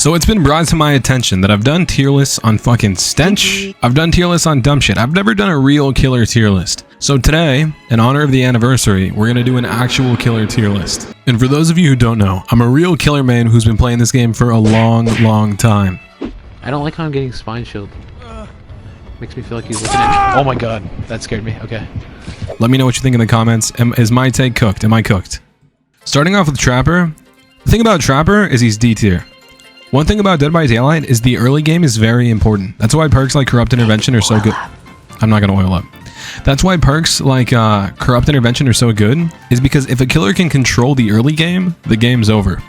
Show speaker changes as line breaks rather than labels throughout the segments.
So it's been brought to my attention that I've done tier lists on fucking stench. I've done tier lists on dumb shit. I've never done a real killer tier list. So today, in honor of the anniversary, we're gonna do an actual killer tier list. And for those of you who don't know, I'm a real killer main who's been playing this game for a long time.
I don't like how I'm getting spine shield. Makes me feel like he's looking at me. Oh my god, that scared me. Okay.
Let me know what you think in the comments. Is my take cooked? Am I cooked? Starting off with Trapper. The thing about Trapper is he's D tier. One thing about Dead by Daylight is the early game is very important. That's why perks like Corrupt Intervention are so good. I'm not gonna oil up. That's why perks like Corrupt Intervention are so good, is because if a killer can control the early game, the game's over.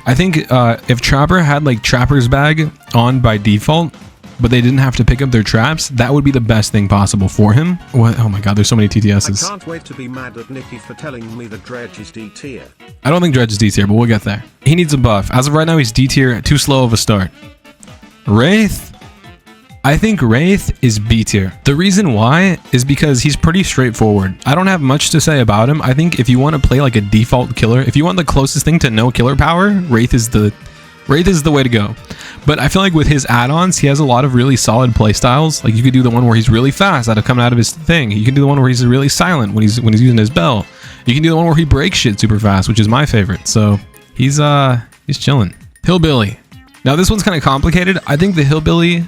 I think if Trapper had like Trapper's Bag on by default, but they didn't have to pick up their traps, that would be the best thing possible for him. What? Oh my god, there's so many TTSs.
I can't wait to be mad at Nikki for telling me that Dredge is D tier.
I don't think Dredge is D tier, but we'll get there. He needs a buff. As of right now, he's D tier, too slow of a start. Wraith? I think Wraith is B tier. The reason why is because he's pretty straightforward. I don't have much to say about him. I think if you want to play like a default killer, if you want the closest thing to no killer power, Wraith is the way to go. But I feel like with his add-ons, he has a lot of really solid playstyles. Like you could do the one where he's really fast out of coming out of his thing. You can do the one where he's really silent when he's using his bell. You can do the one where he breaks shit super fast, which is my favorite. So he's chilling. Hillbilly. Now this one's kind of complicated. I think the Hillbilly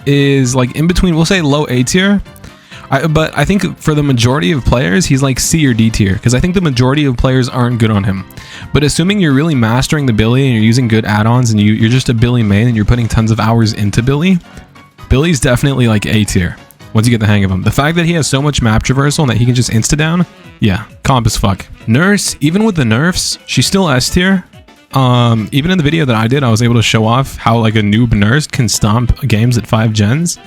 is like in between, we'll say low A tier. But I think for the majority of players, he's like C or D tier, because I think the majority of players aren't good on him. But assuming you're really mastering the Billy and you're using good add-ons and you're just a Billy main and you're putting tons of hours into Billy, Billy's definitely like A tier once you get the hang of him. The fact that he has so much map traversal and that he can just insta-down, yeah, comp as fuck. Nurse, even with the nerfs, she's still S tier. Even in the video that I did, I was able to show off how like a noob nurse can stomp games at 5 gens.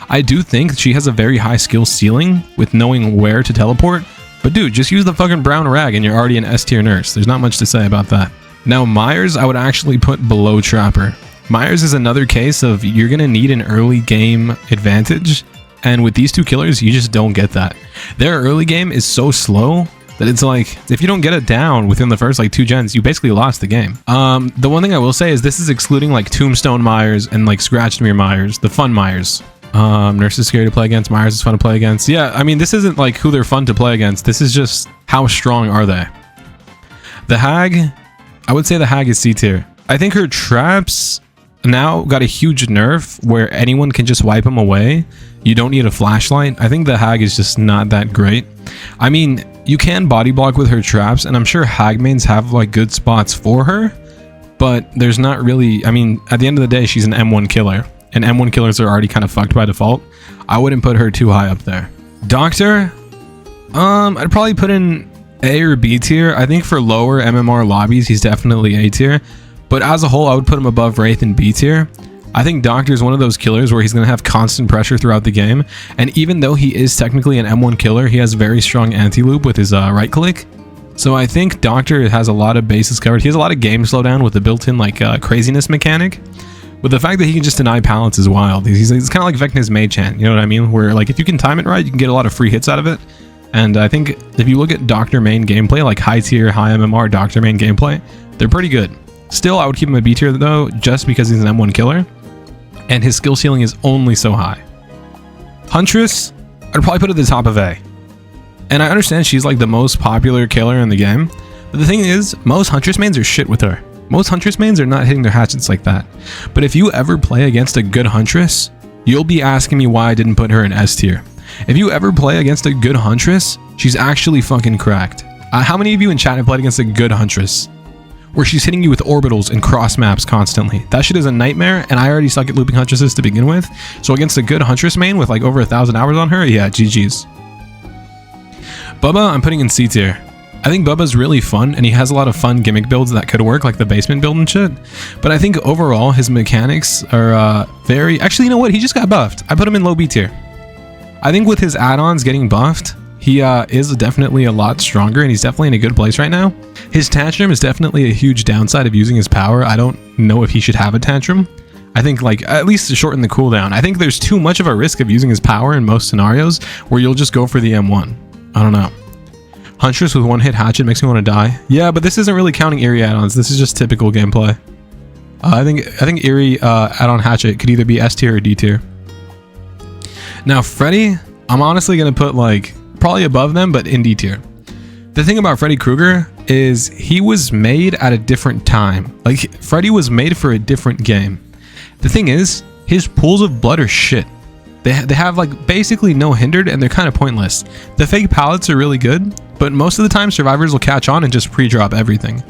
I do think she has a very high skill ceiling with knowing where to teleport. But dude, just use the fucking brown rag and you're already an S tier nurse. There's not much to say about that. Now Myers, I would actually put below Trapper. Myers is another case of you're gonna need an early game advantage. And with these two killers, you just don't get that. Their early game is so slow that it's like, if you don't get it down within the first like 2 gens, you basically lost the game. The one thing I will say is this is excluding like Tombstone Myers and like Scratched Mirror Myers, the fun Myers. Nurse is scary to play against, Myers is fun to play against. Yeah, I mean, this isn't like who they're fun to play against. This is just how strong are they. The Hag, I would say the Hag is C tier. I think her traps now got a huge nerf where anyone can just wipe them away. You don't need a flashlight. I think the Hag is just not that great. I mean, you can body block with her traps, and I'm sure Hag mains have like good spots for her, but there's not really, I mean, at the end of the day, she's an M1 killer, and M1 killers are already kind of fucked by default. I wouldn't put her too high up there. Doctor, I'd probably put in A or B tier. I think for lower MMR lobbies, he's definitely A tier, but as a whole, I would put him above Wraith and B tier. I think Doctor is one of those killers where he's going to have constant pressure throughout the game, and even though he is technically an M1 killer, he has very strong anti-loop with his right click. So I think Doctor has a lot of bases covered. He has a lot of game slowdown with the built-in like craziness mechanic. But the fact that he can just deny pallets is wild. He's kind of like Vecna's Mage-Hand, you know what I mean? Where like if you can time it right, you can get a lot of free hits out of it. And I think if you look at Doctor main gameplay, like high tier, high MMR Doctor main gameplay, they're pretty good. Still, I would keep him a B tier though, just because he's an M1 killer. And his skill ceiling is only so high. Huntress, I'd probably put at the top of A. And I understand she's like the most popular killer in the game, but the thing is, most Huntress mains are shit with her. Most Huntress mains are not hitting their hatchets like that. But if you ever play against a good Huntress, you'll be asking me why I didn't put her in S tier. If you ever play against a good Huntress, she's actually fucking cracked. How many of you in chat have played against a good Huntress? Where she's hitting you with orbitals and cross maps constantly. That shit is a nightmare, and I already suck at looping Huntresses to begin with. So against a good Huntress main with like over 1,000 hours on her, yeah, GG's. Bubba, I'm putting in C tier. I think Bubba's really fun, and he has a lot of fun gimmick builds that could work, like the basement build and shit. But I think overall, his mechanics are very... Actually, you know what? He just got buffed. I put him in low B tier. I think with his add-ons getting buffed, he is definitely a lot stronger, and he's definitely in a good place right now. His tantrum is definitely a huge downside of using his power. I don't know if he should have a tantrum. I think like at least to shorten the cooldown. I think there's too much of a risk of using his power in most scenarios where you'll just go for the M1. I don't know. Huntress with one hit hatchet makes me want to die. Yeah, but this isn't really counting eerie add-ons. This is just typical gameplay. I think Eerie add-on Hatchet could either be S tier or D tier. Now Freddy, I'm honestly gonna put like probably above them, but in D tier. The thing about Freddy Krueger is he was made at a different time. Like Freddy was made for a different game. The thing is, his pools of blood are shit. They have like basically no hindered, and they're kind of pointless. The fake pallets are really good, but most of the time survivors will catch on and just pre-drop everything.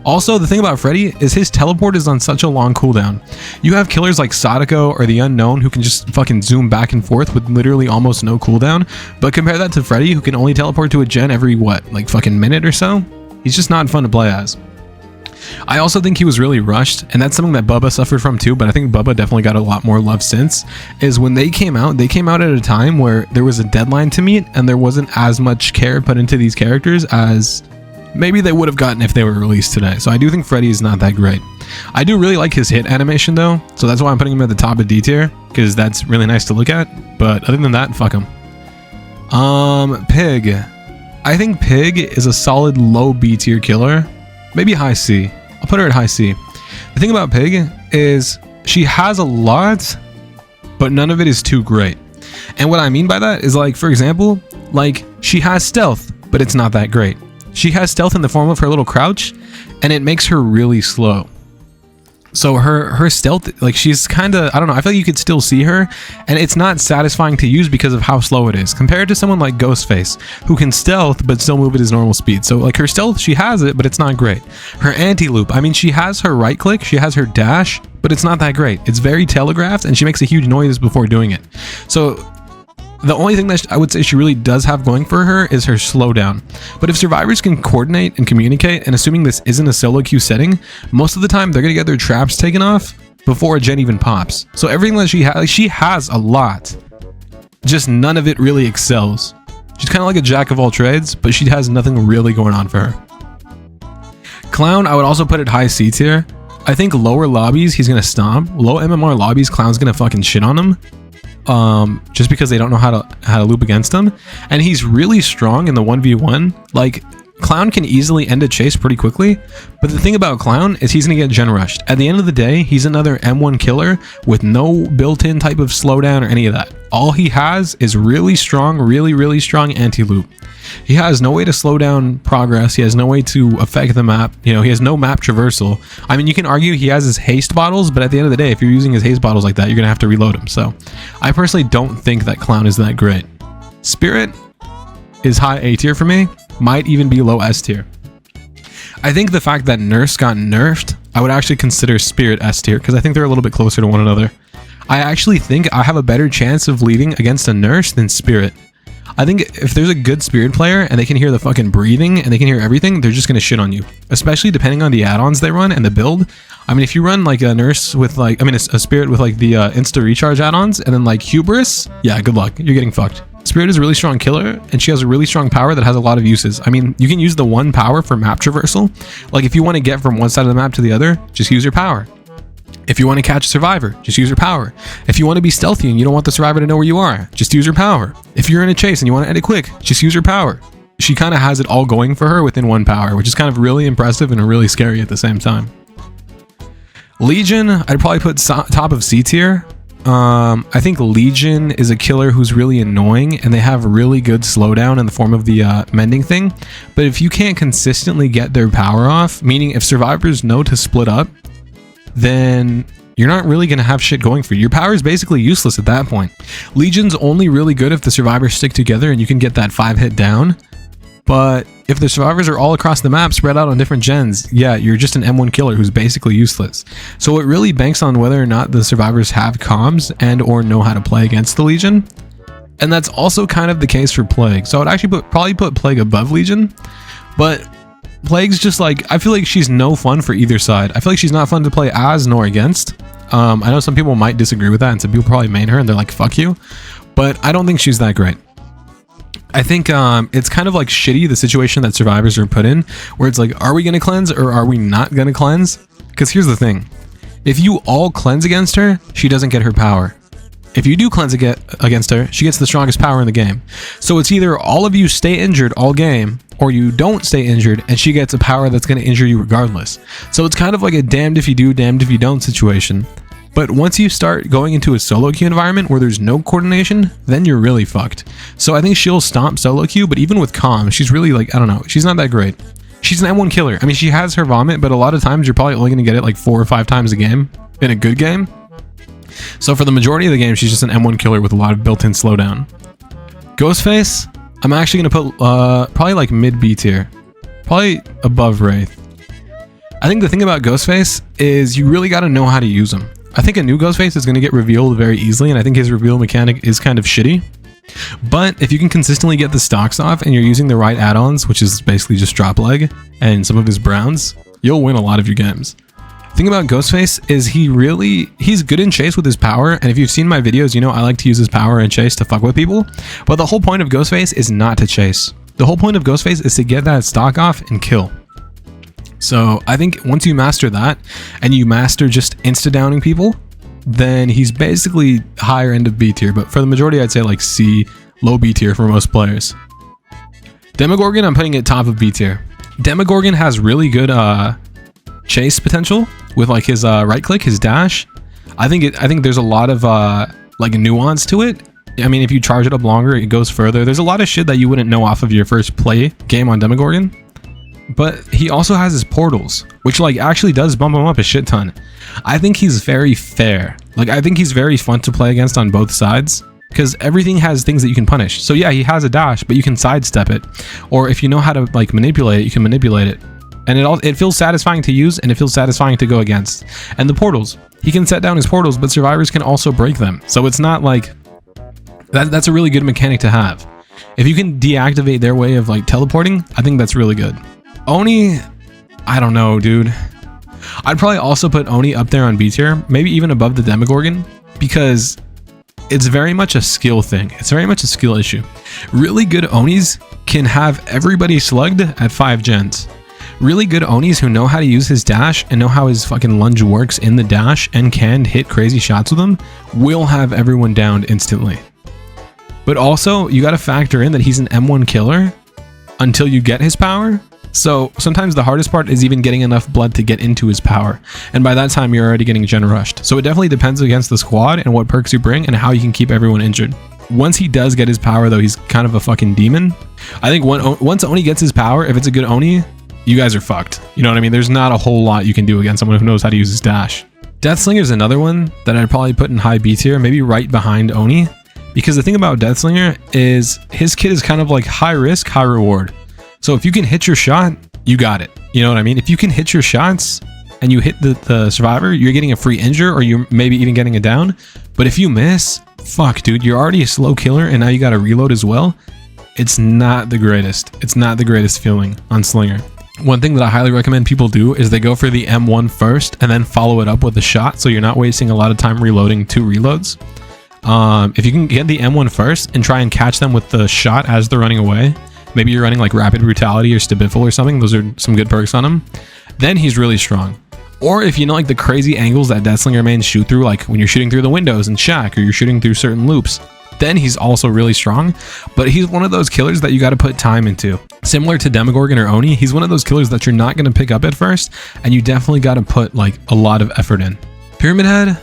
Also, the thing about Freddy is his teleport is on such a long cooldown. You have killers like Sadako or the Unknown who can just fucking zoom back and forth with literally almost no cooldown, but compare that to Freddy who can only teleport to a gen every what, like fucking minute or so? He's just not fun to play as. I also think he was really rushed, and that's something that Bubba suffered from too, but I think Bubba definitely got a lot more love since, is when they came out at a time where there was a deadline to meet and there wasn't as much care put into these characters as maybe they would have gotten if they were released today. So I do think Freddy is not that great. I do really like his hit animation though, so that's why I'm putting him at the top of D tier, because that's really nice to look at, but other than that, fuck him. Pig. I think Pig is a solid low B tier killer, maybe high C. I'll put her at high C. The thing about Pig is she has a lot, but none of it is too great. And what I mean by that is, like, for example, like she has stealth, but it's not that great. She has stealth in the form of her little crouch, and it makes her really slow. So her stealth, like she's kind of, I don't know, I feel like you could still see her, and it's not satisfying to use because of how slow it is, compared to someone like Ghostface, who can stealth but still move at his normal speed. So like her stealth, she has it, but it's not great. Her anti-loop, I mean, she has her right click, she has her dash, but it's not that great. It's very telegraphed, and she makes a huge noise before doing it. So the only thing that I would say she really does have going for her is her slowdown. But if survivors can coordinate and communicate, and assuming this isn't a solo queue setting, most of the time they're going to get their traps taken off before a gen even pops. So everything that she has a lot, just none of it really excels. She's kind of like a jack of all trades, but she has nothing really going on for her. Clown, I would also put it high C tier. I think lower lobbies, he's going to stomp. Low MMR lobbies, Clown's going to fucking shit on him. Just because they don't know how to loop against him, and he's really strong in the 1v1. Like Clown can easily end a chase pretty quickly, but the thing about Clown is he's gonna get gen rushed. At the end of the day, he's another M1 killer with no built-in type of slowdown or any of that. All he has is really strong anti-loop. He has no way to slow down progress. He has no way to affect the map. You know, he has no map traversal. I mean, you can argue he has his haste bottles, but at the end of the day, if you're using his haste bottles like that, you're gonna have to reload him. So I personally don't think that Clown is that great. Spirit is high A tier for me, might even be low S tier. I think the fact that Nurse got nerfed, I would actually consider Spirit S tier, because I think they're a little bit closer to one another. I actually think I have a better chance of leading against a Nurse than Spirit. I think if there's a good Spirit player and they can hear the fucking breathing and they can hear everything, they're just going to shit on you. Especially depending on the add-ons they run and the build. I mean, if you run like a Nurse with like, I mean, a Spirit with like the Insta Recharge add-ons and then like Hubris, yeah, good luck. You're getting fucked. Spirit is a really strong killer, and she has a really strong power that has a lot of uses. I mean, you can use the one power for map traversal. Like if you want to get from one side of the map to the other, just use your power. If you want to catch a survivor, just use your power. If you want to be stealthy and you don't want the survivor to know where you are, just use your power. If you're in a chase and you want to end it quick, just use your power. She kind of has it all going for her within one power, which is kind of really impressive and really scary at the same time. Legion, I'd probably put top of C tier. I think Legion is a killer who's really annoying, and they have really good slowdown in the form of the mending thing. But if you can't consistently get their power off, meaning if survivors know to split up, then you're not really going to have shit going for you. Your power is basically useless at that point. Legion's only really good if the survivors stick together and you can get that 5-hit down. But if the survivors are all across the map spread out on different gens, yeah, you're just an M1 killer who's basically useless. So it really banks on whether or not the survivors have comms and or know how to play against the Legion. And that's also kind of the case for Plague. So I would actually probably put Plague above Legion, but Plague's just like, I feel like she's no fun for either side. I feel like she's not fun to play as nor against. I know some people might disagree with that, and some people probably main her and they're like, fuck you. But I don't think she's that great. I think it's kind of like shitty, the situation that survivors are put in, where it's like, are we going to cleanse or are we not going to cleanse? Because here's the thing. If you all cleanse against her, she doesn't get her power. If you do cleanse against her, she gets the strongest power in the game. So it's either all of you stay injured all game, or you don't stay injured and she gets a power that's going to injure you regardless. So it's kind of like a damned if you do, damned if you don't situation. But once you start going into a solo queue environment where there's no coordination, then you're really fucked. So I think she'll stomp solo queue, but even with Calm, she's really like, I don't know, she's not that great. She's an M1 killer. I mean, she has her vomit, but a lot of times you're probably only going to get it like 4 or 5 times a game in a good game. So for the majority of the game, she's just an M1 killer with a lot of built-in slowdown. Ghostface, I'm actually going to put probably like mid B tier. Probably above Wraith. I think the thing about Ghostface is you really got to know how to use him. I think a new Ghostface is going to get revealed very easily, and I think his reveal mechanic is kind of shitty. But if you can consistently get the stocks off and you're using the right add-ons, which is basically just drop leg and some of his browns, you'll win a lot of your games. The thing about Ghostface is he's good in chase with his power, and if you've seen my videos, you know I like to use his power in chase to fuck with people. But the whole point of Ghostface is not to chase. The whole point of Ghostface is to get that stock off and kill. So I think once you master that, and you master just insta-downing people, then he's basically higher end of B tier. But for the majority, I'd say like C, low B tier for most players. Demogorgon, I'm putting it top of B tier. Demogorgon has really good chase potential with like his right click, his dash. I think there's a lot of like nuance to it. I mean, if you charge it up longer, it goes further. There's a lot of shit that you wouldn't know off of your first play game on Demogorgon. But he also has his portals, which like actually does bump him up a shit ton. I think he's very fair. Like I think he's very fun to play against on both sides, because everything has things that you can punish. So yeah, he has a dash, but you can sidestep it. Or if you know how to like manipulate it, you can manipulate it. And it feels satisfying to use, and it feels satisfying to go against. And the portals, he can set down his portals, but survivors can also break them. So it's not like that's a really good mechanic to have. If you can deactivate their way of like teleporting, I think that's really good. Oni, I don't know, dude. I'd probably also put Oni up there on B tier, maybe even above the Demogorgon, because it's very much a skill thing. It's very much a skill issue. Really good Onis can have everybody slugged at 5 gens. Really good Onis who know how to use his dash and know how his fucking lunge works in the dash and can hit crazy shots with him will have everyone downed instantly. But also, you gotta factor in that he's an M1 killer until you get his power. So sometimes the hardest part is even getting enough blood to get into his power. And by that time, you're already getting gen rushed. So it definitely depends against the squad and what perks you bring and how you can keep everyone injured. Once he does get his power, though, he's kind of a fucking demon. I think once Oni gets his power, if it's a good Oni, you guys are fucked. You know what I mean? There's not a whole lot you can do against someone who knows how to use his dash. Deathslinger is another one that I'd probably put in high B tier, maybe right behind Oni. Because the thing about Deathslinger is his kit is kind of like high risk, high reward. So if you can hit your shot, you got it. You know what I mean? If you can hit your shots and you hit the survivor, you're getting a free injure, or you're maybe even getting a down. But if you miss, fuck, dude, you're already a slow killer and now you got to reload as well. It's not the greatest. It's not the greatest feeling on Slinger. One thing that I highly recommend people do is they go for the M1 first and then follow it up with a shot, so you're not wasting a lot of time reloading 2 reloads. If you can get the M1 first and try and catch them with the shot as they're running away, maybe you're running like Rapid Brutality or Stabiffle or something, those are some good perks on him, then he's really strong. Or if you know like the crazy angles that Deathslinger mains shoot through, like when you're shooting through the windows in Shack, or you're shooting through certain loops, then he's also really strong. But he's one of those killers that you got to put time into. Similar to Demogorgon or Oni, he's one of those killers that you're not going to pick up at first, and you definitely got to put like a lot of effort in. Pyramid Head,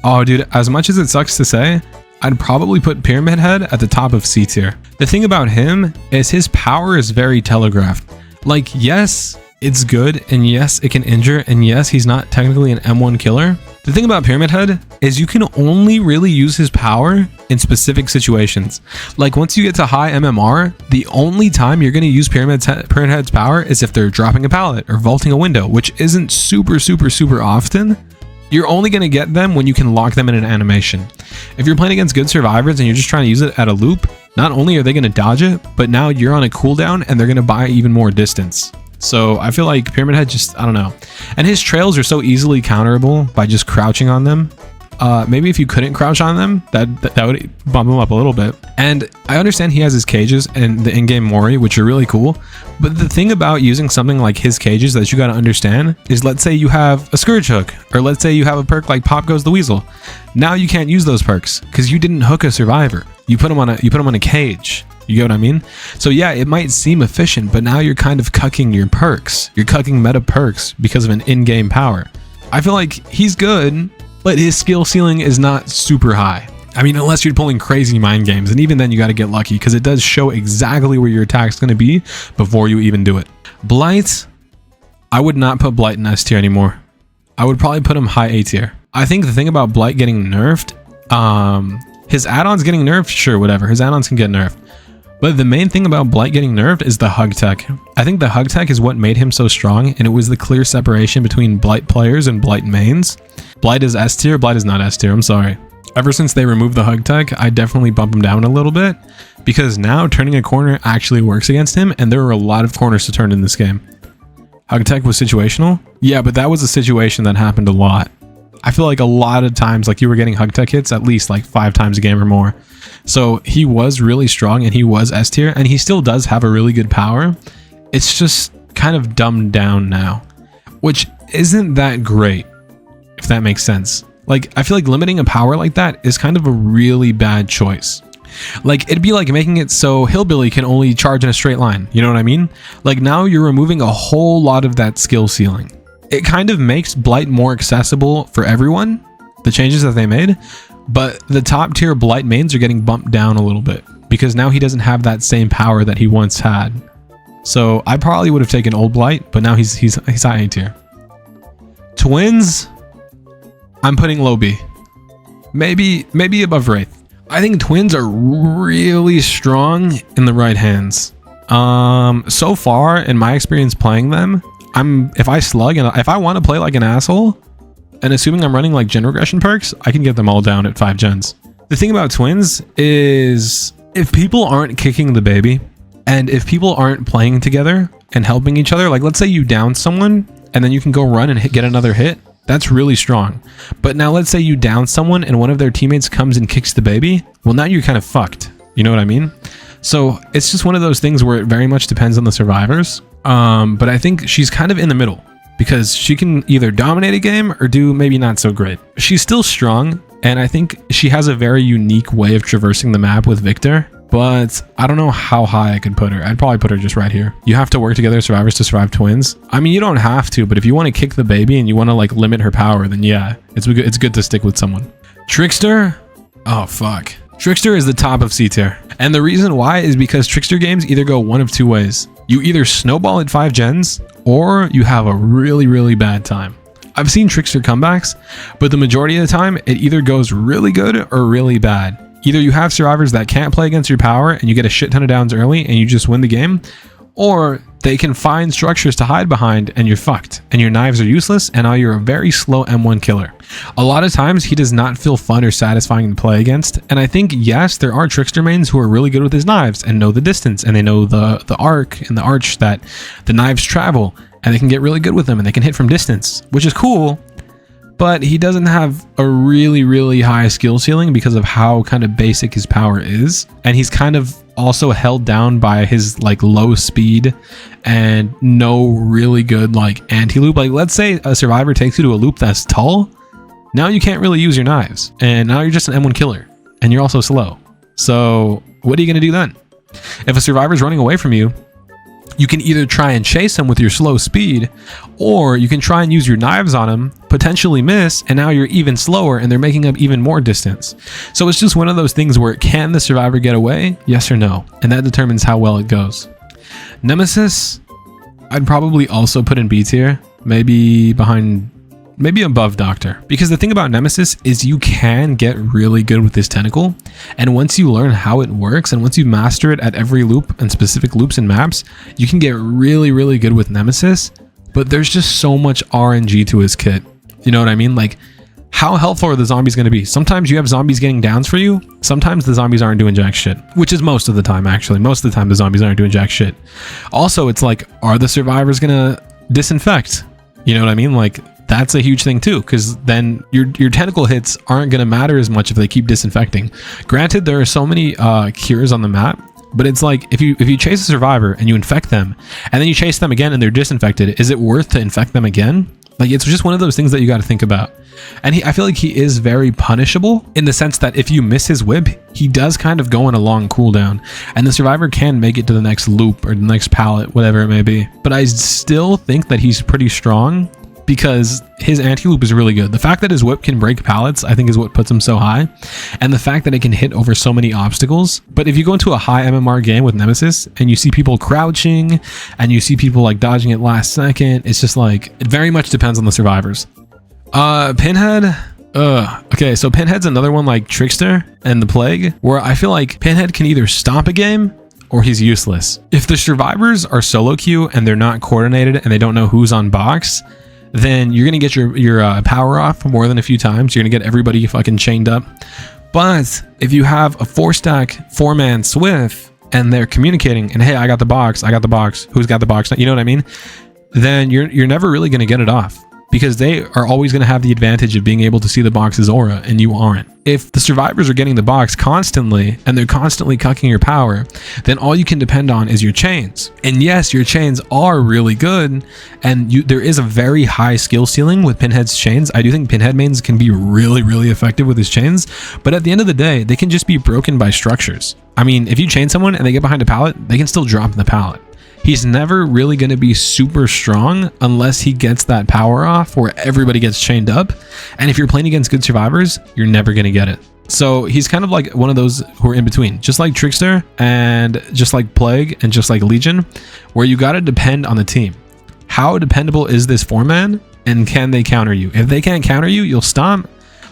oh dude, as much as it sucks to say, I'd probably put Pyramid Head at the top of C tier. The thing about him is his power is very telegraphed. Like, yes, it's good, and yes, it can injure, and yes, he's not technically an M1 killer. The thing about Pyramid Head is you can only really use his power in specific situations. Like once you get to high MMR, the only time you're going to use Pyramid Head's power is if they're dropping a pallet or vaulting a window, which isn't super often. You're only going to get them when you can lock them in an animation. If you're playing against good survivors and you're just trying to use it at a loop, not only are they going to dodge it, but now you're on a cooldown and they're going to buy even more distance. So I feel like Pyramid Head just, I don't know. And his trails are so easily counterable by just crouching on them. maybe if you couldn't crouch on them, that would bump him up a little bit. And I understand he has his cages and the in-game Mori, which are really cool. But the thing about using something like his cages that you got to understand is, let's say you have a Scourge hook, or let's say you have a perk like Pop Goes the Weasel. Now you can't use those perks because you didn't hook a survivor. You put them on a cage. You get what I mean? So yeah, it might seem efficient, but now you're kind of cucking your perks. You're cucking meta perks because of an in-game power. I feel like he's good, but his skill ceiling is not super high. I mean, unless you're pulling crazy mind games, and even then you got to get lucky because it does show exactly where your attack's going to be before you even do it. Blight, I would not put Blight in S tier anymore. I would probably put him high A tier. I think the thing about Blight getting nerfed, his add-ons getting nerfed, sure, whatever. His add-ons can get nerfed. But the main thing about Blight getting nerfed is the hug tech. I think the hug tech is what made him so strong, and it was the clear separation between Blight players and Blight mains. Blight is S tier, Blight is not S tier, I'm sorry. Ever since they removed the hug tech, I definitely bump him down a little bit, because now turning a corner actually works against him, and there are a lot of corners to turn in this game. Hug tech was situational? Yeah, but that was a situation that happened a lot. I feel like a lot of times, like, you were getting hug tech hits at least like 5 times a game or more. So he was really strong and he was S tier, and he still does have a really good power. It's just kind of dumbed down now, which isn't that great, if that makes sense. Like, I feel like limiting a power like that is kind of a really bad choice. Like, it'd be like making it so Hillbilly can only charge in a straight line. You know what I mean? Like, now you're removing a whole lot of that skill ceiling. It kind of makes Blight more accessible for everyone, the changes that they made, but the top tier Blight mains are getting bumped down a little bit because now he doesn't have that same power that he once had. So I probably would have taken old Blight, but now he's high A tier. Twins, I'm putting low B. Maybe above Wraith. I think twins are really strong in the right hands. So far in my experience playing them, if I slug and if I want to play like an asshole, and assuming I'm running like gen regression perks, I can get them all down at 5 gens. The thing about twins is, if people aren't kicking the baby, and if people aren't playing together and helping each other, like let's say you down someone and then you can go run and get another hit, that's really strong. But now let's say you down someone and one of their teammates comes and kicks the baby, well, now you're kind of fucked. You know what I mean? So it's just one of those things where it very much depends on the survivors. But I think she's kind of in the middle, because she can either dominate a game or do maybe not so great. She's still strong, and I think she has a very unique way of traversing the map with Victor, but I don't know how high I could put her. I'd probably put her just right here. You have to work together, survivors to survive twins. I mean, you don't have to, but if you want to kick the baby and you want to like limit her power, then yeah, it's good to stick with someone. Trickster? Oh, fuck. Trickster is the top of C tier. And the reason why is because Trickster games either go one of 2 ways. You either snowball at 5 gens, or you have a really, really bad time. I've seen Trickster comebacks, but the majority of the time, it either goes really good or really bad. Either you have survivors that can't play against your power and you get a shit ton of downs early and you just win the game, or they can find structures to hide behind and you're fucked, and your knives are useless, and now you're a very slow M1 killer. A lot of times he does not feel fun or satisfying to play against, and I think, yes, there are Trickster mains who are really good with his knives and know the distance, and they know the arc and the arch that the knives travel, and they can get really good with them and they can hit from distance, which is cool. But he doesn't have a really, really high skill ceiling because of how kind of basic his power is. And he's kind of also held down by his like low speed and no really good like anti-loop. Like, let's say a survivor takes you to a loop that's tall. Now you can't really use your knives. And now you're just an M1 killer. And you're also slow. So what are you going to do then? If a survivor's running away from you, you can either try and chase him with your slow speed, or you can try and use your knives on him, potentially miss, and now you're even slower and they're making up even more distance. So it's just one of those things where, can the survivor get away? Yes or no? And that determines how well it goes. Nemesis, I'd probably also put in B tier, maybe above Doctor. Because the thing about Nemesis is you can get really good with this tentacle, and once you learn how it works and once you master it at every loop and specific loops and maps, you can get really, really good with Nemesis. But there's just so much RNG to his kit. You know what I mean? Like, how helpful are the zombies going to be? Sometimes you have zombies getting downs for you. Sometimes the zombies aren't doing jack shit, which is most of the time, actually. Most of the time the zombies aren't doing jack shit. Also, it's like, are the survivors going to disinfect? You know what I mean? Like, that's a huge thing too, because then your tentacle hits aren't going to matter as much if they keep disinfecting. Granted, there are so many cures on the map, but it's like if you chase a survivor and you infect them and then you chase them again and they're disinfected, is it worth to infect them again? Like, it's just one of those things that you got to think about. And I feel like he is very punishable in the sense that if you miss his whip, he does kind of go on a long cooldown and the survivor can make it to the next loop or the next pallet, whatever it may be. But I still think that he's pretty strong because his anti-loop is really good. The fact that his whip can break pallets, I think, is what puts him so high. And the fact that it can hit over so many obstacles. But if you go into a high MMR game with Nemesis and you see people crouching and you see people like dodging at last second, it's just like, it very much depends on the survivors. Pinhead. Okay, so Pinhead's another one like Trickster and the Plague, where I feel like Pinhead can either stop a game or he's useless. If the survivors are solo queue and they're not coordinated and they don't know who's on box, then you're gonna get your power off more than a few times. You're gonna get everybody fucking chained up. But if you have a 4-stack 4-man Swift and they're communicating and, hey, I got the box, who's got the box, you know what I mean? Then you're never really gonna get it off, because they are always going to have the advantage of being able to see the box's aura and you aren't. If the survivors are getting the box constantly and they're constantly cucking your power, then all you can depend on is your chains. And yes, your chains are really good, and there is a very high skill ceiling with Pinhead's chains. I do think Pinhead mains can be really, really effective with his chains, but at the end of the day, they can just be broken by structures. I mean, if you chain someone and they get behind a pallet, they can still drop the pallet. He's never really going to be super strong unless he gets that power off where everybody gets chained up. And if you're playing against good survivors, you're never going to get it. So he's kind of like one of those who are in between, just like Trickster and just like Plague and just like Legion, where you got to depend on the team. How dependable is this 4-man, and can they counter you? If they can't counter you, you'll stomp.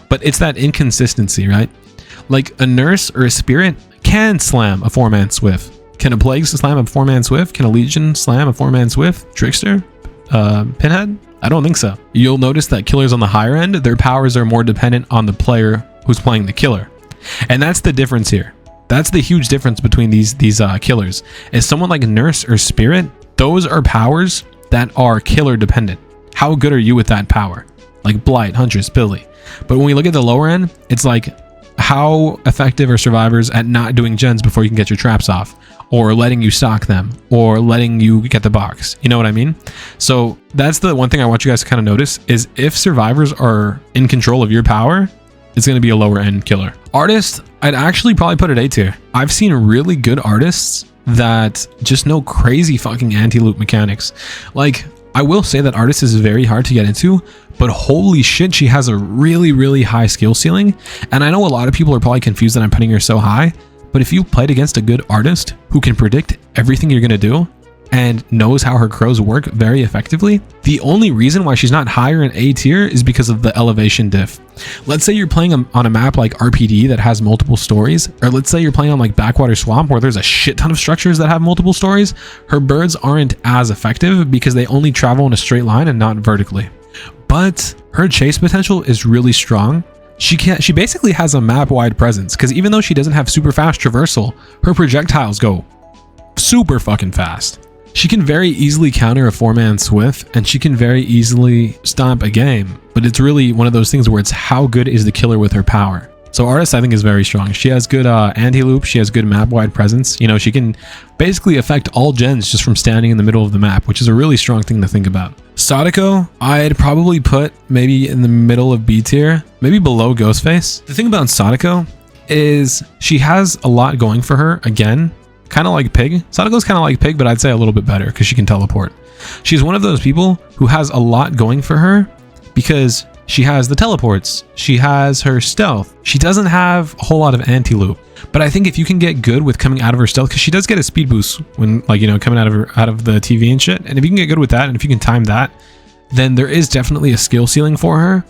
But it's that inconsistency, right? Like a Nurse or a Spirit can slam a 4-man Swift. Can a Plague slam a 4-man Swift? Can a Legion slam a 4-man Swift? Trickster? Pinhead? I don't think so. You'll notice that killers on the higher end, their powers are more dependent on the player who's playing the killer. And that's the difference here. That's the huge difference between these killers. Is someone like Nurse or Spirit, those are powers that are killer dependent. How good are you with that power? Like Blight, Huntress, Billy. But when we look at the lower end, it's like, how effective are survivors at not doing gens before you can get your traps off, or letting you stock them, or letting you get the box? You know what I mean? So that's the one thing I want you guys to kind of notice, is if survivors are in control of your power, it's going to be a lower end killer. Artist, I'd actually probably put it A tier. I've seen really good artists that just know crazy fucking anti-loop mechanics. Like, I will say that Artist is very hard to get into, but holy shit, she has a really, really high skill ceiling. And I know a lot of people are probably confused that I'm putting her so high, but if you played against a good artist who can predict everything you're going to do and knows how her crows work very effectively, the only reason why she's not higher in A tier is because of the elevation diff. Let's say you're playing on a map like RPD that has multiple stories, or let's say you're playing on like Backwater Swamp where there's a shit ton of structures that have multiple stories. Her birds aren't as effective because they only travel in a straight line and not vertically. But her chase potential is really strong. She basically has a map-wide presence, because even though she doesn't have super fast traversal, her projectiles go super fucking fast. She can very easily counter a 4-man Swift, and she can very easily stomp a game, but it's really one of those things where it's how good is the killer with her power. So Artist, I think, is very strong. She has good anti-loop, she has good map-wide presence. You know, she can basically affect all gens just from standing in the middle of the map, which is a really strong thing to think about. Sadako, I'd probably put maybe in the middle of B tier, maybe below Ghostface. The thing about Sadako is she has a lot going for her, again, kind of like Pig. Sadako's kind of like Pig, but I'd say a little bit better because she can teleport. She's one of those people who has a lot going for her because she has the teleports, she has her stealth, she doesn't have a whole lot of anti-loop. But I think if you can get good with coming out of her stealth, because she does get a speed boost when, like, you know, coming out of the TV and shit, and if you can get good with that, and if you can time that, then there is definitely a skill ceiling for her.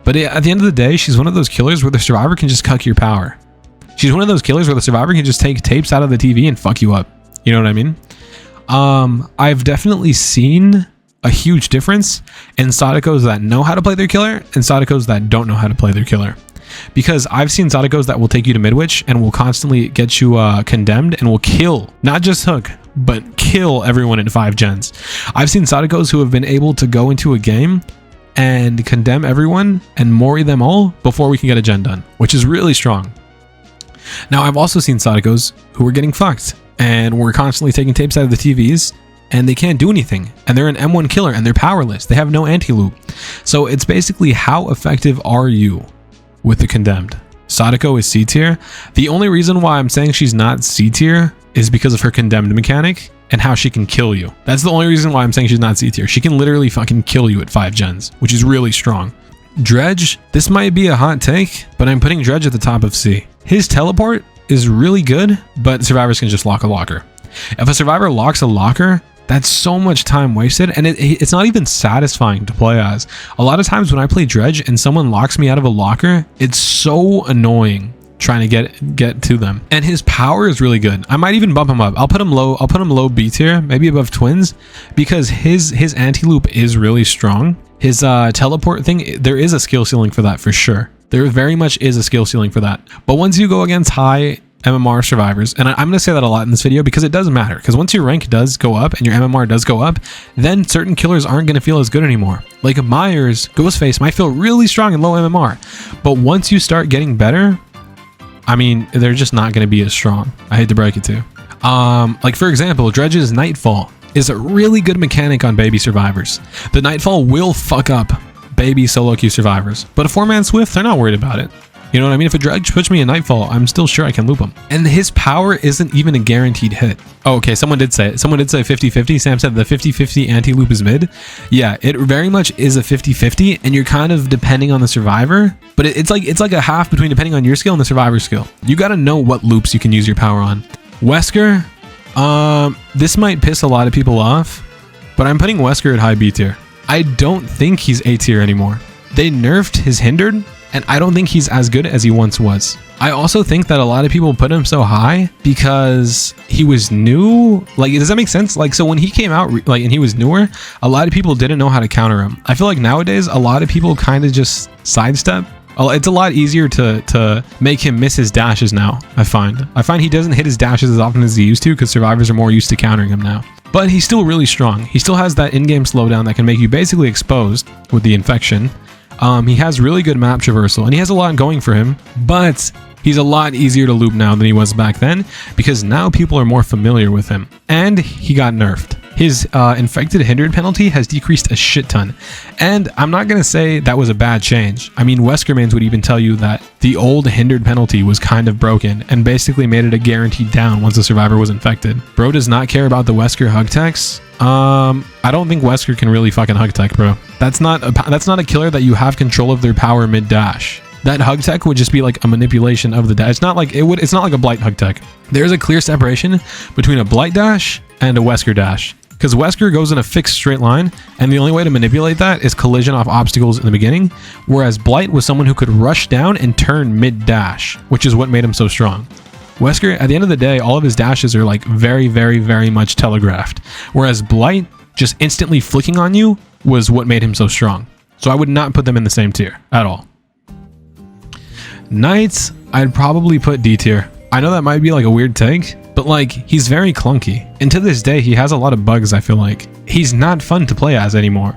But at the end of the day, she's one of those killers where the survivor can just cuck your power. She's one of those killers where the survivor can just take tapes out of the TV and fuck you up. You know what I mean? I've definitely seen a huge difference in Sadakos that know how to play their killer and Sadakos that don't know how to play their killer. Because I've seen Sadakos that will take you to midwich and will constantly get you condemned and will kill, not just hook, but kill everyone in 5 gens. I've seen Sadakos who have been able to go into a game and condemn everyone and mori them all before we can get a gen done, which is really strong. Now, I've also seen Sadakos who are getting fucked and we're constantly taking tapes out of the TVs and they can't do anything. And they're an M1 killer and they're powerless. They have no anti-loop. So it's basically, how effective are you with the condemned? Sadako is C tier. The only reason why I'm saying she's not C tier is because of her condemned mechanic and how she can kill you. That's the only reason why I'm saying she's not C tier. She can literally fucking kill you at 5 gens, which is really strong. Dredge, this might be a hot take, but I'm putting Dredge at the top of C. His teleport is really good, but survivors can just lock a locker. If a survivor locks a locker, that's so much time wasted, and it's not even satisfying to play as. A lot of times when I play Dredge and someone locks me out of a locker, it's so annoying trying to get to them. And his power is really good. I might even bump him up. I'll put him low B tier, maybe above twins, because his anti-loop is really strong. His teleport thing, there is a skill ceiling for that for sure. There very much is a skill ceiling for that. But once you go against high MMR survivors, and I'm going to say that a lot in this video because it doesn't matter, because once your rank does go up and your MMR does go up, then certain killers aren't going to feel as good anymore. Like Myers, Ghostface might feel really strong and low MMR, but once you start getting better, I mean, they're just not going to be as strong. I hate to break it to you. Like for example, Dredge's Nightfall is a really good mechanic on baby survivors. The Nightfall will fuck up baby solo queue survivors, but a 4-man Swift, they're not worried about it. You know what I mean? If a Dredge puts me in Nightfall, I'm still sure I can loop him. And his power isn't even a guaranteed hit. Oh, okay, someone did say it. Someone did say 50-50. Sam said the 50-50 anti-loop is mid. Yeah, it very much is a 50-50, and you're kind of depending on the survivor, but it's like a half between depending on your skill and the survivor's skill. You gotta know what loops you can use your power on. Wesker, this might piss a lot of people off, but I'm putting Wesker at high B tier. I don't think he's A tier anymore. They nerfed his hindered, and I don't think he's as good as he once was. I also think that a lot of people put him so high because he was new. Like, does that make sense? Like, so when he came out, like, and he was newer, a lot of people didn't know how to counter him. I feel like nowadays, a lot of people kind of just sidestep. It's a lot easier to make him miss his dashes now, I find. he doesn't hit his dashes as often as he used to because survivors are more used to countering him now. But he's still really strong. He still has that in-game slowdown that can make you basically exposed with the infection. He has really good map traversal and he has a lot going for him, but he's a lot easier to loop now than he was back then because now people are more familiar with him, and he got nerfed. His infected hindered penalty has decreased a shit ton, and I'm not going to say that was a bad change. I mean, Wesker mains would even tell you that the old hindered penalty was kind of broken and basically made it a guaranteed down once the survivor was infected. Bro does not care about the Wesker hug techs. I don't think Wesker can really fucking hug tech, bro. That's not a killer that you have control of their power mid dash. That hug tech would just be like a manipulation of the dash. It's not like it's not like a Blight hug tech. There's a clear separation between a Blight dash and a Wesker dash, because Wesker goes in a fixed straight line, and the only way to manipulate that is collision off obstacles in the beginning, whereas Blight was someone who could rush down and turn mid dash, which is what made him so strong. Wesker, at the end of the day, all of his dashes are like very, very, very much telegraphed, whereas Blight just instantly flicking on you was what made him so strong. So I would not put them in the same tier at all. Knights, I'd probably put D tier. I know that might be like a weird take, but like, he's very clunky, and to this day he has a lot of bugs. I feel like he's not fun to play as anymore.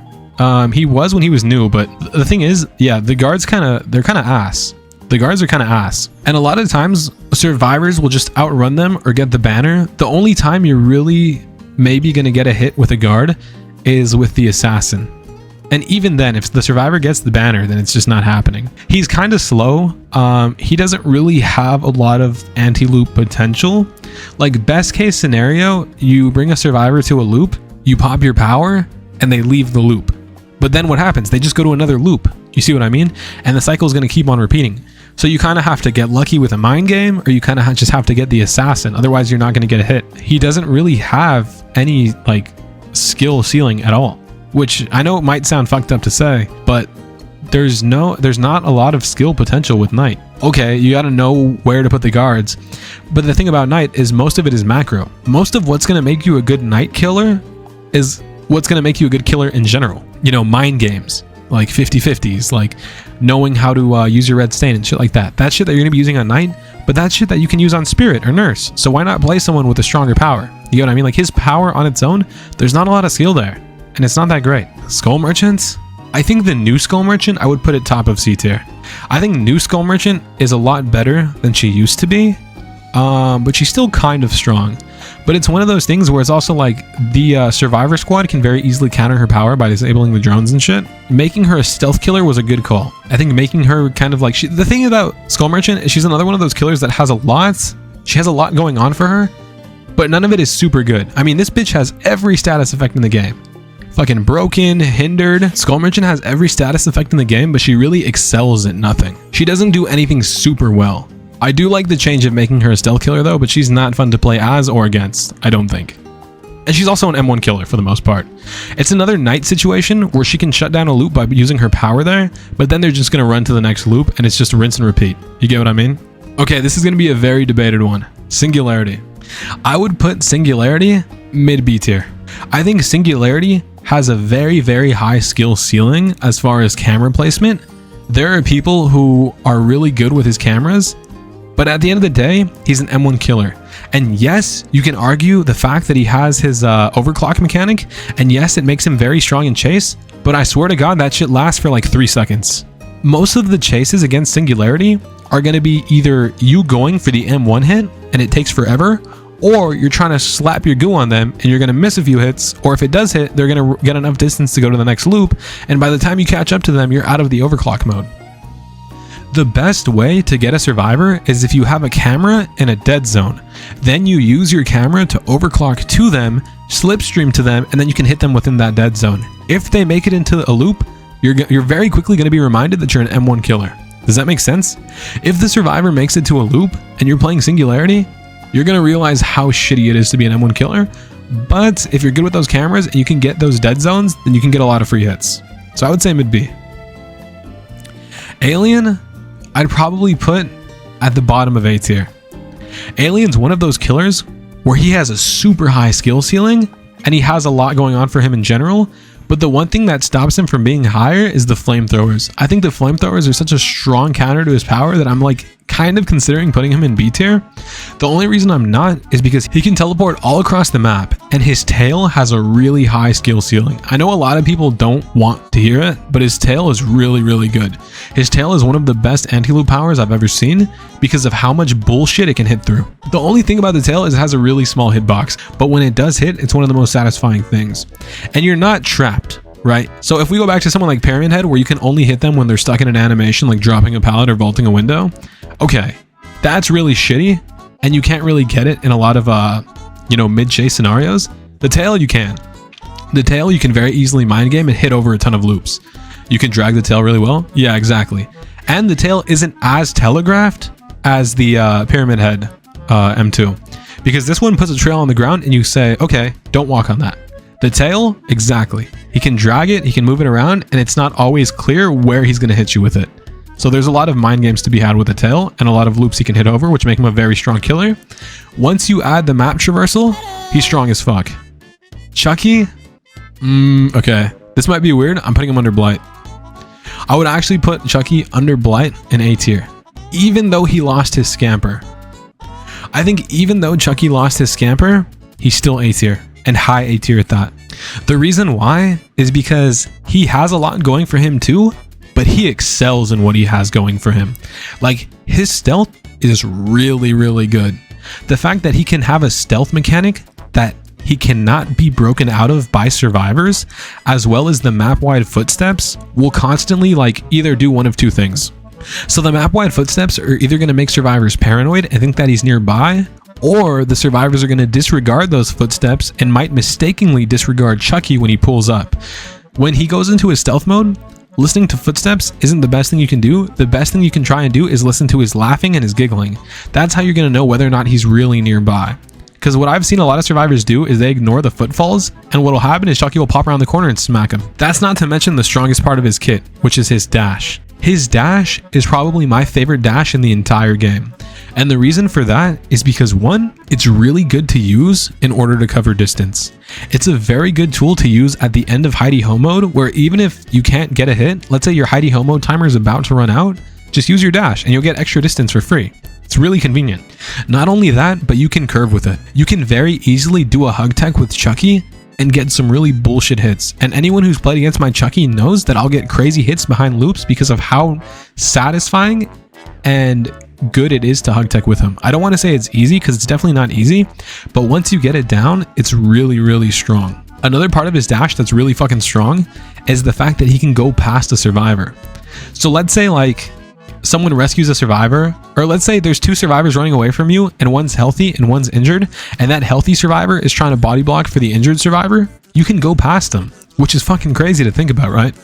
He was when he was new, but the thing is, yeah, the guards they're kind of ass. The guards are kind of ass, and a lot of times survivors will just outrun them or get the banner. The only time you're really maybe gonna get a hit with a guard is with the assassin, and even then, if the survivor gets the banner, then it's just not happening. He's kind of slow. He doesn't really have a lot of anti-loop potential. Like, best case scenario, you bring a survivor to a loop, you pop your power, and they leave the loop. But then what happens? They just go to another loop. You see what I mean? And the cycle is going to keep on repeating. So you kind of have to get lucky with a mind game, or you kind of just have to get the assassin. Otherwise, you're not going to get a hit. He doesn't really have any like skill ceiling at all, which I know it might sound fucked up to say, but there's not a lot of skill potential with Knight. Okay, you got to know where to put the guards, but the thing about Knight is most of it is macro. Most of what's going to make you a good Knight killer is what's going to make you a good killer in general. You know, mind games, like 50-50s, like knowing how to use your red stain and shit like that. That's shit that you're going to be using on Knight, but that's shit that you can use on Spirit or Nurse. So why not play someone with a stronger power? You know what I mean? Like, his power on its own, there's not a lot of skill there, and it's not that great. Skull Merchants, I think the new Skull Merchant, I would put it top of C tier. I think new Skull Merchant is a lot better than she used to be, but she's still kind of strong. But it's one of those things where it's also like the Survivor Squad can very easily counter her power by disabling the drones and shit. Making her a stealth killer was a good call. I think making her kind of like... the thing about Skull Merchant is she's another one of those killers that has a lot. She has a lot going on for her, but none of it is super good. I mean, this bitch has every status effect in the game. Fucking broken, hindered. Skull Merchant has every status effect in the game, but she really excels at nothing. She doesn't do anything super well. I do like the change of making her a stealth killer though, but she's not fun to play as or against, I don't think. And she's also an M1 killer for the most part. It's another night situation where she can shut down a loop by using her power there, but then they're just going to run to the next loop and it's just rinse and repeat. You get what I mean? Okay, this is going to be a very debated one. Singularity. I would put Singularity mid B tier. I think Singularity has a very, very high skill ceiling as far as camera placement. There are people who are really good with his cameras, but at the end of the day, he's an M1 killer. And yes, you can argue the fact that he has his overclock mechanic, and yes, it makes him very strong in chase, but I swear to God, that shit lasts for like 3 seconds. Most of the chases against Singularity are going to be either you going for the M1 hit, and it takes forever, or you're trying to slap your goo on them, and you're going to miss a few hits, or if it does hit, they're going to get enough distance to go to the next loop, and by the time you catch up to them, you're out of the overclock mode. The best way to get a survivor is if you have a camera in a dead zone. Then you use your camera to overclock to them, slipstream to them, and then you can hit them within that dead zone. If they make it into a loop, you're very quickly going to be reminded that you're an M1 killer. Does that make sense? If the survivor makes it to a loop and you're playing Singularity, you're going to realize how shitty it is to be an M1 killer. But if you're good with those cameras and you can get those dead zones, then you can get a lot of free hits. So I would say mid B. Alien, I'd probably put at the bottom of A tier. Alien's one of those killers where he has a super high skill ceiling and he has a lot going on for him in general, but the one thing that stops him from being higher is the flamethrowers. I think the flamethrowers are such a strong counter to his power that I'm like kind of considering putting him in B tier. The only reason I'm not is because he can teleport all across the map and his tail has a really high skill ceiling. I know a lot of people don't want to hear it, but his tail is really, really good. His tail is one of the best anti-loop powers I've ever seen because of how much bullshit it can hit through. The only thing about the tail is it has a really small hitbox, but when it does hit, it's one of the most satisfying things. And you're not trapped, right? So if we go back to someone like Pinhead where you can only hit them when they're stuck in an animation like dropping a pallet or vaulting a window, okay, that's really shitty and you can't really get it in a lot of mid-chase scenarios. The tail you can. The tail you can very easily mind game and hit over a ton of loops. You can drag the tail really well. Yeah, exactly. And the tail isn't as telegraphed as the Pyramid Head M2, because this one puts a trail on the ground and you say, okay, don't walk on that. The tail, exactly. He can drag it, he can move it around, and it's not always clear where he's going to hit you with it. So there's a lot of mind games to be had with the tail and a lot of loops he can hit over, which make him a very strong killer. Once you add the map traversal, he's strong as fuck. Chucky, okay, this might be weird. I'm putting him under Blight. I would actually put Chucky under Blight in A tier, even though he lost his scamper. I think even though Chucky lost his scamper, he's still A tier, and high A tier at that. The reason why is because he has a lot going for him too, but he excels in what he has going for him. Like, his stealth is really, really good. The fact that he can have a stealth mechanic that he cannot be broken out of by survivors, as well as the map-wide footsteps, will constantly like either do one of two things. So the map-wide footsteps are either going to make survivors paranoid and think that he's nearby, or the survivors are going to disregard those footsteps and might mistakenly disregard Chucky when he pulls up. When he goes into his stealth mode, listening to footsteps isn't the best thing you can do. The best thing you can try and do is listen to his laughing and his giggling. That's how you're going to know whether or not he's really nearby. Because what I've seen a lot of survivors do is they ignore the footfalls, and what will happen is Chucky will pop around the corner and smack him. That's not to mention the strongest part of his kit, which is his dash. His dash is probably my favorite dash in the entire game. And the reason for that is because, one, it's really good to use in order to cover distance. It's a very good tool to use at the end of hidey ho mode, where even if you can't get a hit, let's say your hidey ho mode timer is about to run out, just use your dash and you'll get extra distance for free. It's really convenient. Not only that, but you can curve with it. You can very easily do a hug tech with Chucky and get some really bullshit hits. And anyone who's played against my Chucky knows that I'll get crazy hits behind loops because of how satisfying and good it is to hug tech with him. I don't want to say it's easy because it's definitely not easy, but once you get it down, it's really, really strong. Another part of his dash that's really fucking strong is the fact that he can go past a survivor. So let's say like someone rescues a survivor, or let's say there's 2 survivors running away from you and one's healthy and one's injured, and that healthy survivor is trying to body block for the injured survivor. You can go past them, which is fucking crazy to think about, right?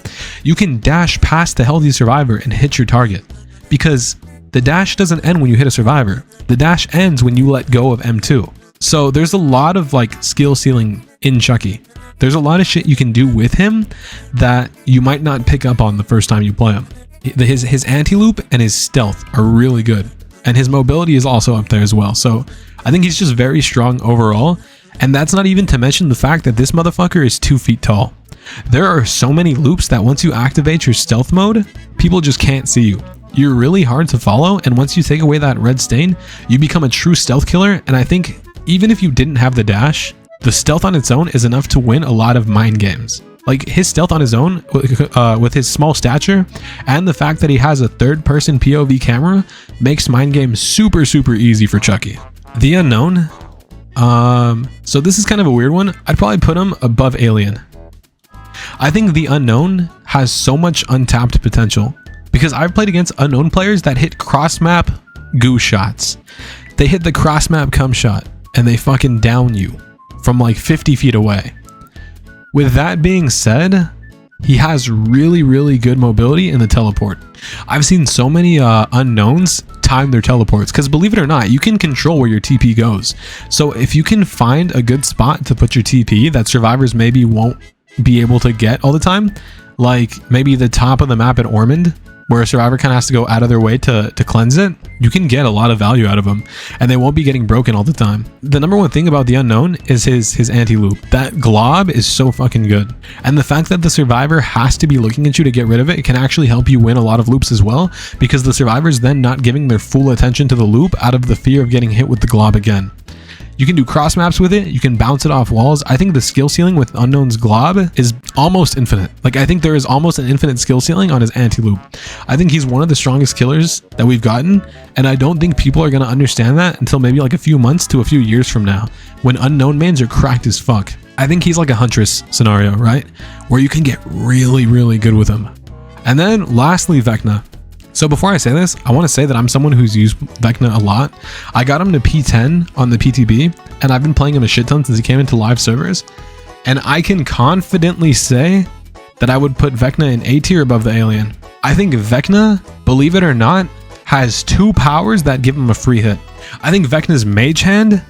You can dash past the healthy survivor and hit your target, because the dash doesn't end when you hit a survivor. The dash ends when you let go of M2. So there's a lot of like skill ceiling in Chucky. There's a lot of shit you can do with him that you might not pick up on the first time you play him. His anti-loop and his stealth are really good, and his mobility is also up there as well. So I think he's just very strong overall, and that's not even to mention the fact that this motherfucker is 2 feet tall. There are so many loops that once you activate your stealth mode, people just can't see you. You're really hard to follow, and once you take away that red stain, you become a true stealth killer. And I think even if you didn't have the dash, the stealth on its own is enough to win a lot of mind games. Like his stealth on his own, with his small stature and the fact that he has a third-person POV camera, makes mind games super, super easy for Chucky. The Unknown. So this is kind of a weird one. I'd probably put him above Alien. I think the Unknown has so much untapped potential because I've played against Unknown players that hit cross-map goo shots. They hit the cross-map cum shot and they fucking down you from like 50 feet away. With that being said, he has really, really good mobility in the teleport. I've seen so many unknowns time their teleports because believe it or not, you can control where your TP goes. So if you can find a good spot to put your TP that survivors maybe won't be able to get all the time, like maybe the top of the map at Ormond, where a survivor kind of has to go out of their way to cleanse it, you can get a lot of value out of them, and they won't be getting broken all the time. The number one thing about the Unknown is his anti-loop. That glob is so fucking good, and the fact that the survivor has to be looking at you to get rid of it, it can actually help you win a lot of loops as well, because the survivor's then not giving their full attention to the loop out of the fear of getting hit with the glob again. You can do cross maps with it. You can bounce it off walls. I think the skill ceiling with Unknown's glob is almost infinite. Like I think there is almost an infinite skill ceiling on his anti-loop. I think he's one of the strongest killers that we've gotten, and I don't think people are going to understand that until maybe like a few months to a few years from now, when Unknown mains are cracked as fuck. I think he's like a Huntress scenario, right? Where you can get really, really good with him. And then lastly, Vecna. So before I say this, I want to say that I'm someone who's used Vecna a lot. I got him to P10 on the PTB, and I've been playing him a shit ton since he came into live servers. And I can confidently say that I would put Vecna in A tier above the Alien. I think Vecna, believe it or not, has 2 powers that give him a free hit. I think Vecna's Mage Hand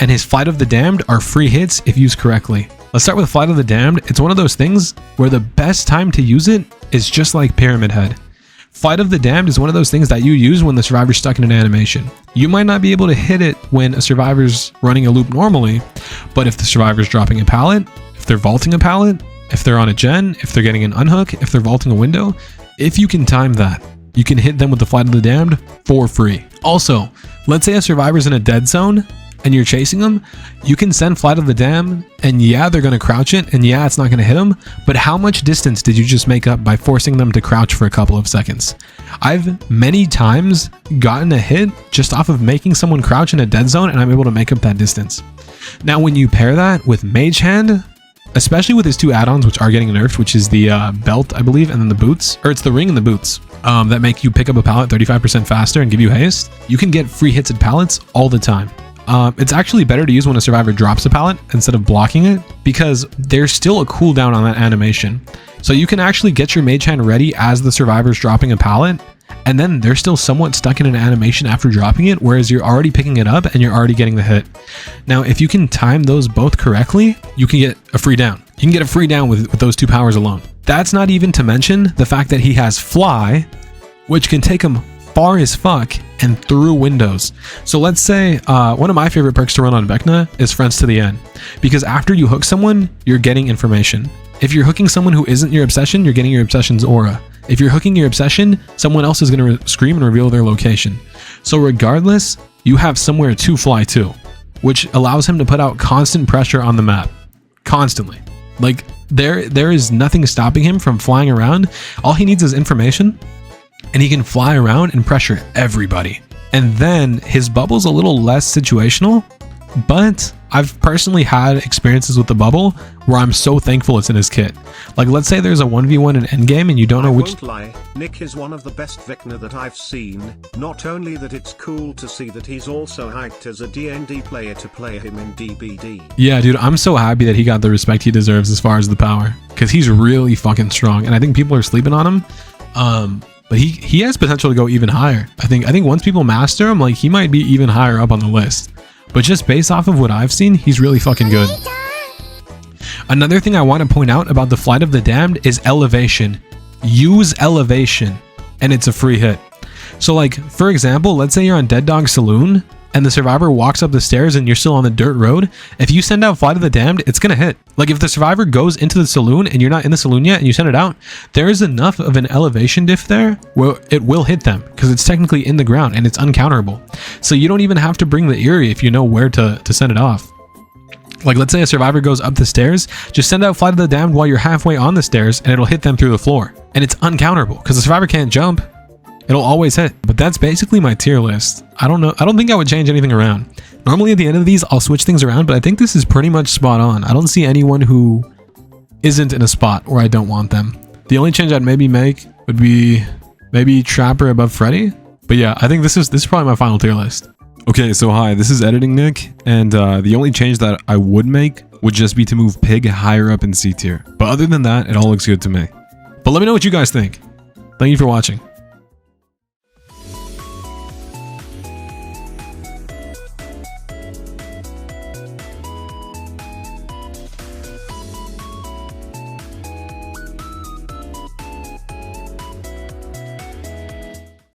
and his Flight of the Damned are free hits if used correctly. Let's start with Flight of the Damned. It's one of those things where the best time to use it is just like Pyramid Head. Flight of the Damned is one of those things that you use when the survivor's stuck in an animation. You might not be able to hit it when a survivor's running a loop normally, but if the survivor's dropping a pallet, if they're vaulting a pallet, if they're on a gen, if they're getting an unhook, if they're vaulting a window, if you can time that, you can hit them with the Flight of the Damned for free. Also, let's say a survivor's in a dead zone and you're chasing them, you can send Flight of the Damned, and yeah, they're going to crouch it, and yeah, it's not going to hit them, but how much distance did you just make up by forcing them to crouch for a couple of seconds? I've many times gotten a hit just off of making someone crouch in a dead zone, and I'm able to make up that distance. Now, when you pair that with Mage Hand, especially with his 2 add-ons, which are getting nerfed, which is the belt, I believe, and then the boots, or it's the ring and the boots, that make you pick up a pallet 35% faster and give you haste, you can get free hits at pallets all the time. It's actually better to use when a survivor drops a pallet instead of blocking it, because there's still a cooldown on that animation. So you can actually get your Mage Hand ready as the survivor's dropping a pallet, and then they're still somewhat stuck in an animation after dropping it, whereas you're already picking it up and you're already getting the hit. Now, if you can time those both correctly, you can get a free down. You can get a free down with those 2 powers alone. That's not even to mention the fact that he has Fly, which can take him far as fuck and through windows. So let's say one of my favorite perks to run on Vecna is Friends to the End, because after you hook someone, you're getting information. If you're hooking someone who isn't your obsession, you're getting your obsession's aura. If you're hooking your obsession, someone else is going to scream and reveal their location. So regardless, you have somewhere to fly to, which allows him to put out constant pressure on the map. constantly. Like there is nothing stopping him from flying around. All he needs is information, and he can fly around and pressure everybody. And then his bubble's a little less situational, but I've personally had experiences with the bubble where I'm so thankful it's in his kit. Like, let's say there's a 1v1 in endgame and you don't know which...
I won't lie, Nick is one of the best Vecna that I've seen. Not only that, it's cool to see that he's also hyped as a D&D player to play him in DBD.
Yeah, dude, I'm so happy that he got the respect he deserves as far as the power, because he's really fucking strong, and I think people are sleeping on him. But he has potential to go even higher. I think once people master him, like, he might be even higher up on the list. But just based off of what I've seen, he's really fucking good. Another thing I want to point out about the Flight of the Damned is elevation. Use elevation, and it's a free hit. So, like, for example, let's say you're on Dead Dog Saloon, and the survivor walks up the stairs and you're still on the dirt road. If you send out Flight of the Damned, it's gonna hit. Like, if the survivor goes into the saloon and you're not in the saloon yet and you send it out, there is enough of an elevation diff there where it will hit them, because it's technically in the ground and it's uncounterable. So you don't even have to bring the Eerie if you know where to send it off. Like, let's say a survivor goes up the stairs, just send out Flight of the Damned while you're halfway on the stairs and it'll hit them through the floor. And it's uncounterable because the survivor can't jump. It'll always hit. But that's basically my tier list. I don't know. I don't think I would change anything around. Normally at the end of these, I'll switch things around, but I think this is pretty much spot on. I don't see anyone who isn't in a spot where I don't want them. The only change I'd maybe make would be maybe Trapper above Freddy. But yeah, I think this is probably my final tier list. Okay, so hi, this is Editing Nick, and the only change that I would make would just be to move Pig higher up in C tier. But other than that, it all looks good to me. But let me know what you guys think. Thank you for watching.